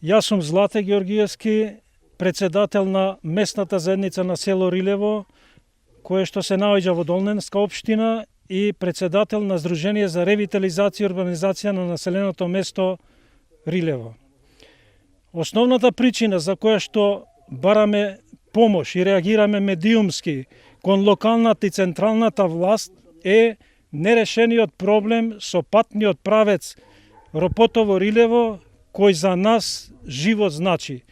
Јас сум Злате Георгиевски, председател на местната заедница на село Рилево, кое што се наоѓа во Долненска општина и председател на Здружение за ревитализација и урбанизација на населеното место Рилево. Основната причина за која што бараме помош и реагираме медиумски кон локалната и централната власт е нерешениот проблем со патниот правец Ропотово-Рилево, кој за нас живот значи.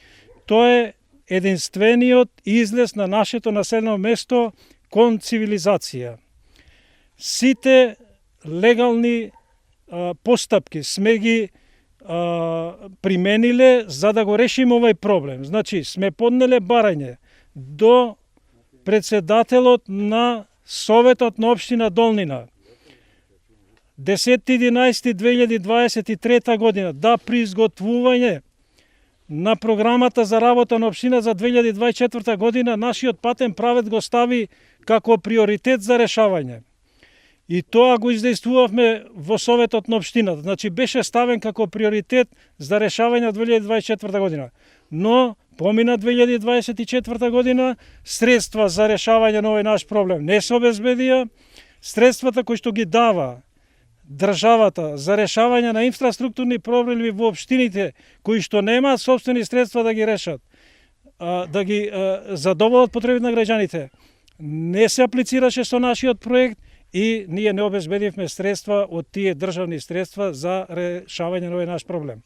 Тоа е единствениот излез на нашето населено место кон цивилизација. Сите легални постапки сме ги примениле за да го решиме овој проблем. Значи, сме поднеле барање до председателот на Советот на општина Долнина 10.11.2023 година да при изготвување на програмата за работа на општина за 2024 година нашиот патен правец го стави како приоритет за решавање. И тоа го издействувавме во Советот на општината. Значи беше ставен како приоритет за решавање на 2024 година. Но помина 2024 година, средства за решавање на овој наш проблем не се обезбедија. Средствата кои што ги дава државата за решавање на инфраструктурни проблеми во општините кои што немаат сопствени средства да ги решат, да ги задоволат потребите на граѓаните, не се аплицираше со нашиот проект и ние не обезбедивме средства од тие државни средства за решавање на овој наш проблем.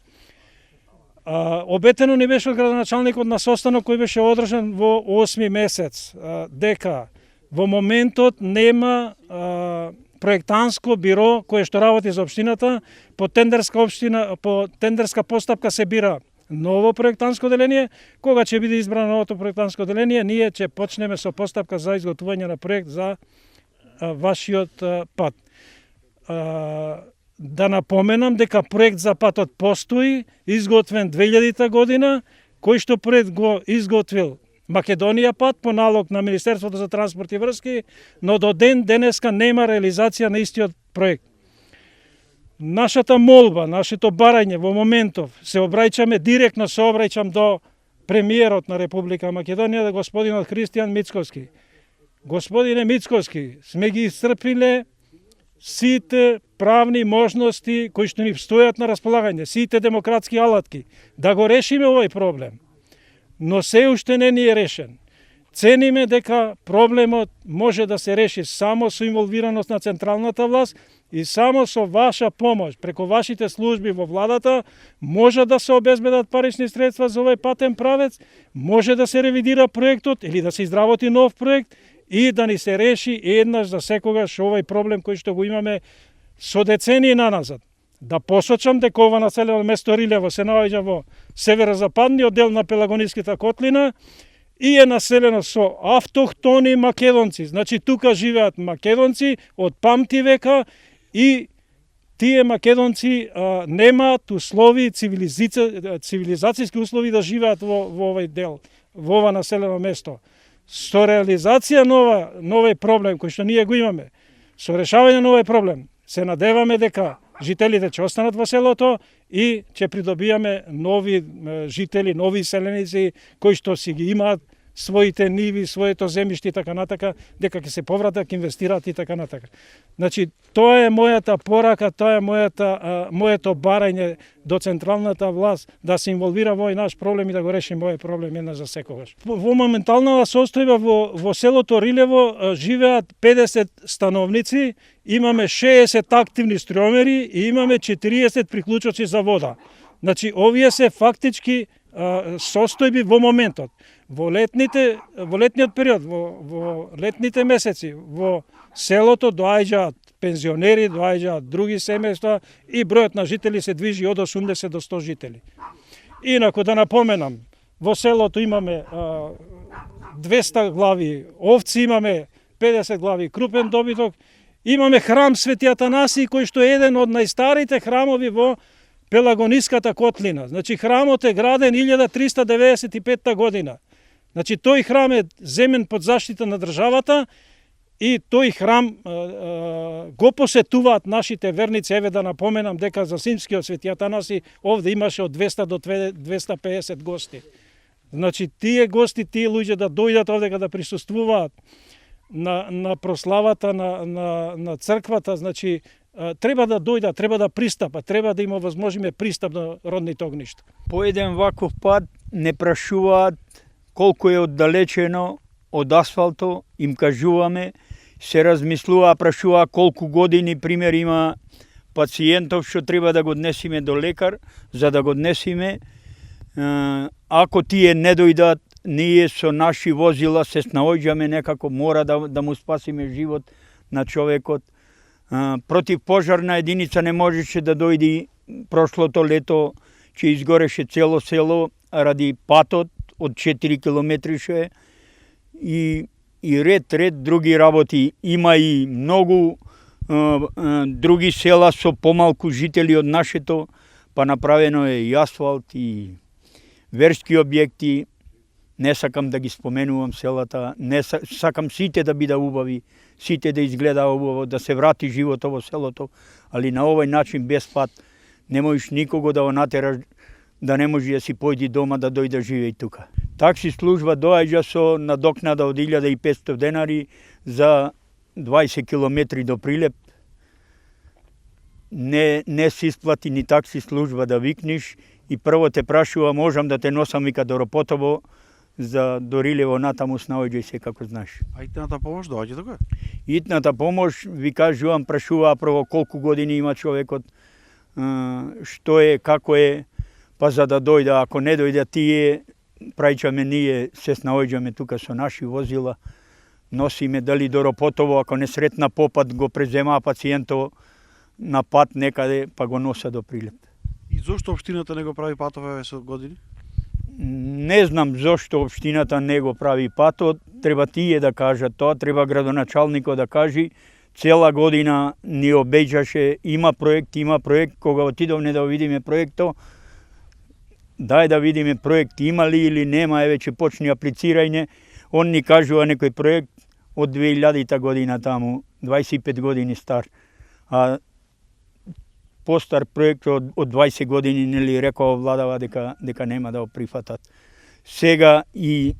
Обетено ни беше од градоначалникот на состанок кој беше одржан во 8 месец дека во моментот нема проектанско биро кое што работи за општината, по тендерска постапка се бира ново проектанско деление. Кога ќе биде избрано новото проектанско деление, ние ќе почнеме со постапка за изготвување на проект за вашиот пат. Да напоменам дека проект за патот постои, изготвен 2000 година, кој што проект го изготвил Македонија пат по налог на Министерството за транспорт и врски, но до ден денеска нема реализација на истиот проект. Нашата молба, нашето барање во моментов се обраќаме директно, се обраќам до премиерот на Република Македонија, господинот Христијан Мицковски. Господине Мицковски, сме ги исцрпиле сите правни можности кои што ни стојат на располагање, сите демократски алатки да го решиме овој проблем. Но се уште не ни е решен. Цениме дека проблемот може да се реши само со инволвираност на централната власт и само со ваша помош, преку вашите служби во владата, може да се обезбедат парични средства за овој патен правец, може да се ревидира проектот или да се изработи нов проект и да ни се реши еднаш за секогаш овој проблем кој што го имаме со децении наназад. Да посочам дека ова населено место Рилево се наоѓа во северозападниот дел на Пелагониската котлина и е населено со автохтони македонци. Значи тука живеат македонци од памти века и тие македонци немаат услови, цивилизацијски услови да живеат во овој дел, во ова населено место. Со реализација на овој проблем кој што ние го имаме, со решавање на овој проблем, се надеваме дека жителите ќе останат во селото и ќе придобијаме нови жители, нови селеници кои што си ги имаат своите ниви, своето земјиште и така натака, дека ќе се повратат, ќе инвестираат и така натака. Значи, тоа е мојата порака, тоа е моето барање до централната власт да се инволвира во овој наш проблем и да го решиме овој проблем еднаш за секогаш. Во моменталната состојба во селото Рилево живеат 50 становници, имаме 60 активни струјомери и имаме 40 приклучоци за вода. Значи, овие се фактички состојби во моментот. Во летниот период, во летните месеци, во селото доаѓаат пензионери, доаѓаат други семејства и бројот на жители се движи од 80 до 100 жители. Инаку да напоменам, во селото имаме 200 глави овци, имаме 50 глави крупен добиток, имаме храм Свети Атанасиј кој што е еден од најстарите храмови во Пелагониската котлина. Значи храмот е граден 1395 година. Значи тој храм е земен под заштита на државата и тој храм го посетуваат нашите верници. Еве да напоменам дека за Симскиот Свети Атанаси овде имаше од 200 до 250 гости. Значи тие гости, тие луѓе да дојдат овде да присуствуваат на прославата на црквата, значи треба да дојдат, треба да пристапат, треба да има возможиме пристап до родните огништа. По еден ваков пат не прашуваат колку е оддалечено од асфалто, им кажуваме, се размислува, прашува колку години, пример, има пациентов што треба да го однесиме до лекар, за да го однесиме. Ако тие не дојдат, ние со наши возила се снаоѓаме некако, мора да му спасиме живот на човекот. Противпожарна единица не можеше да дојди прошлото лето, че изгореше цело село ради патот од 4 километри што е. И ред други работи. Има и многу други села со помалку жители од нашето, па направено е и асфалт и верски објекти. Не сакам да ги споменувам селата, не сакам сите да биде убави, сите да изгледа убаво, да се врати животот во селото, али на овој начин без пат не можеш никого да го натераш да не може да си појди дома да дојде живее тука. Такси служба доаѓа со надокнада од 1500 денари за 20 километри до Прилеп. Не се исплати ни такси служба да викнеш и прво те прашува можам да те носам вика до Ропотово, за до Рилево натаму снаоѓај се како знаеш. А итната помош доаѓа тука? Итната помош, ви кажувам, прашуваа прво колку години има човекот, што е, како е, па за да дојде, ако не дојде тие, прајчаме ние, се снаоѓаме тука со наши возила, носиме дали до Ропотово, ако не сретна попат, го преземаа пациентово на пат некаде, па го носа до Прилеп. И зошто општината не го прави патове со години? Не знам зошто општината не го прави патот, треба тие да кажат тоа, треба градоначалникот да кажи. Цела година ни обеќаше, има проект, кога отидовме да видиме проекто, дај да видиме проект има ли или нема, еве че почни аплицирање, он ни кажува некој проект од 2000 година таму, 25 години стар, а постар проект од 20 години нели рекоа владава дека нема да го прифатат. Сега и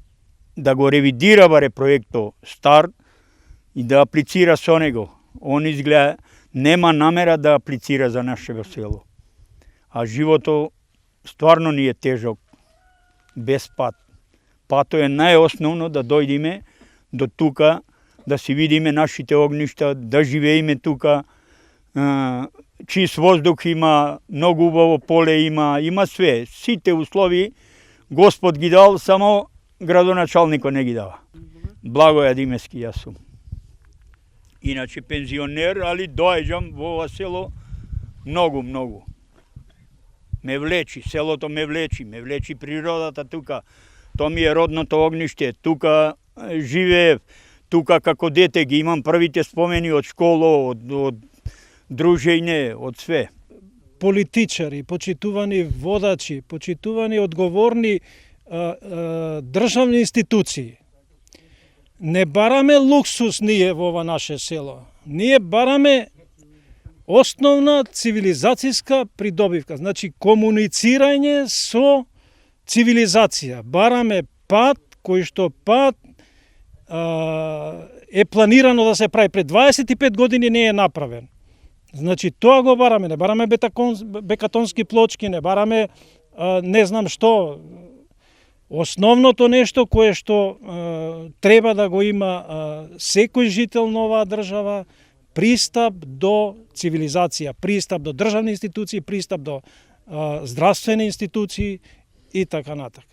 да го ревидира баре проекто стар и да аплицира со него. Он изгледа нема намера да аплицира за нашето село. А живото стварно ни е тежок без пат. Пато е најосновно да дојдеме до тука, да си видиме нашите огништа, да живееме тука. Чист воздух има, многу убаво поле има све. Сите услови Господ ги дал, само градоначалникот не ги дава. Благоја Димески јас сум. Иначе пензионер, али доаѓам во ова село многу. Ме влечи, селото ме влечи природата тука. Тоа ми е родното огниште, тука живеев, тука како дете ги имам првите спомени од школа, од дружење, од све. Политичари, почитувани водачи, почитувани одговорни државни институции. Не бараме луксус ние во ова наше село. Ние бараме основна цивилизацијска придобивка. Значи, комуницирање со цивилизација. Бараме пат, кој што пат е планирано да се прави. Пред 25 години не е направен. Значи, тоа го бараме. Не бараме бекатонски плочки, не бараме не знам што. Основното нешто кое што треба да го има секој жител на оваа држава, пристап до цивилизација, пристап до државни институции, пристап до здравствени институции и така натака.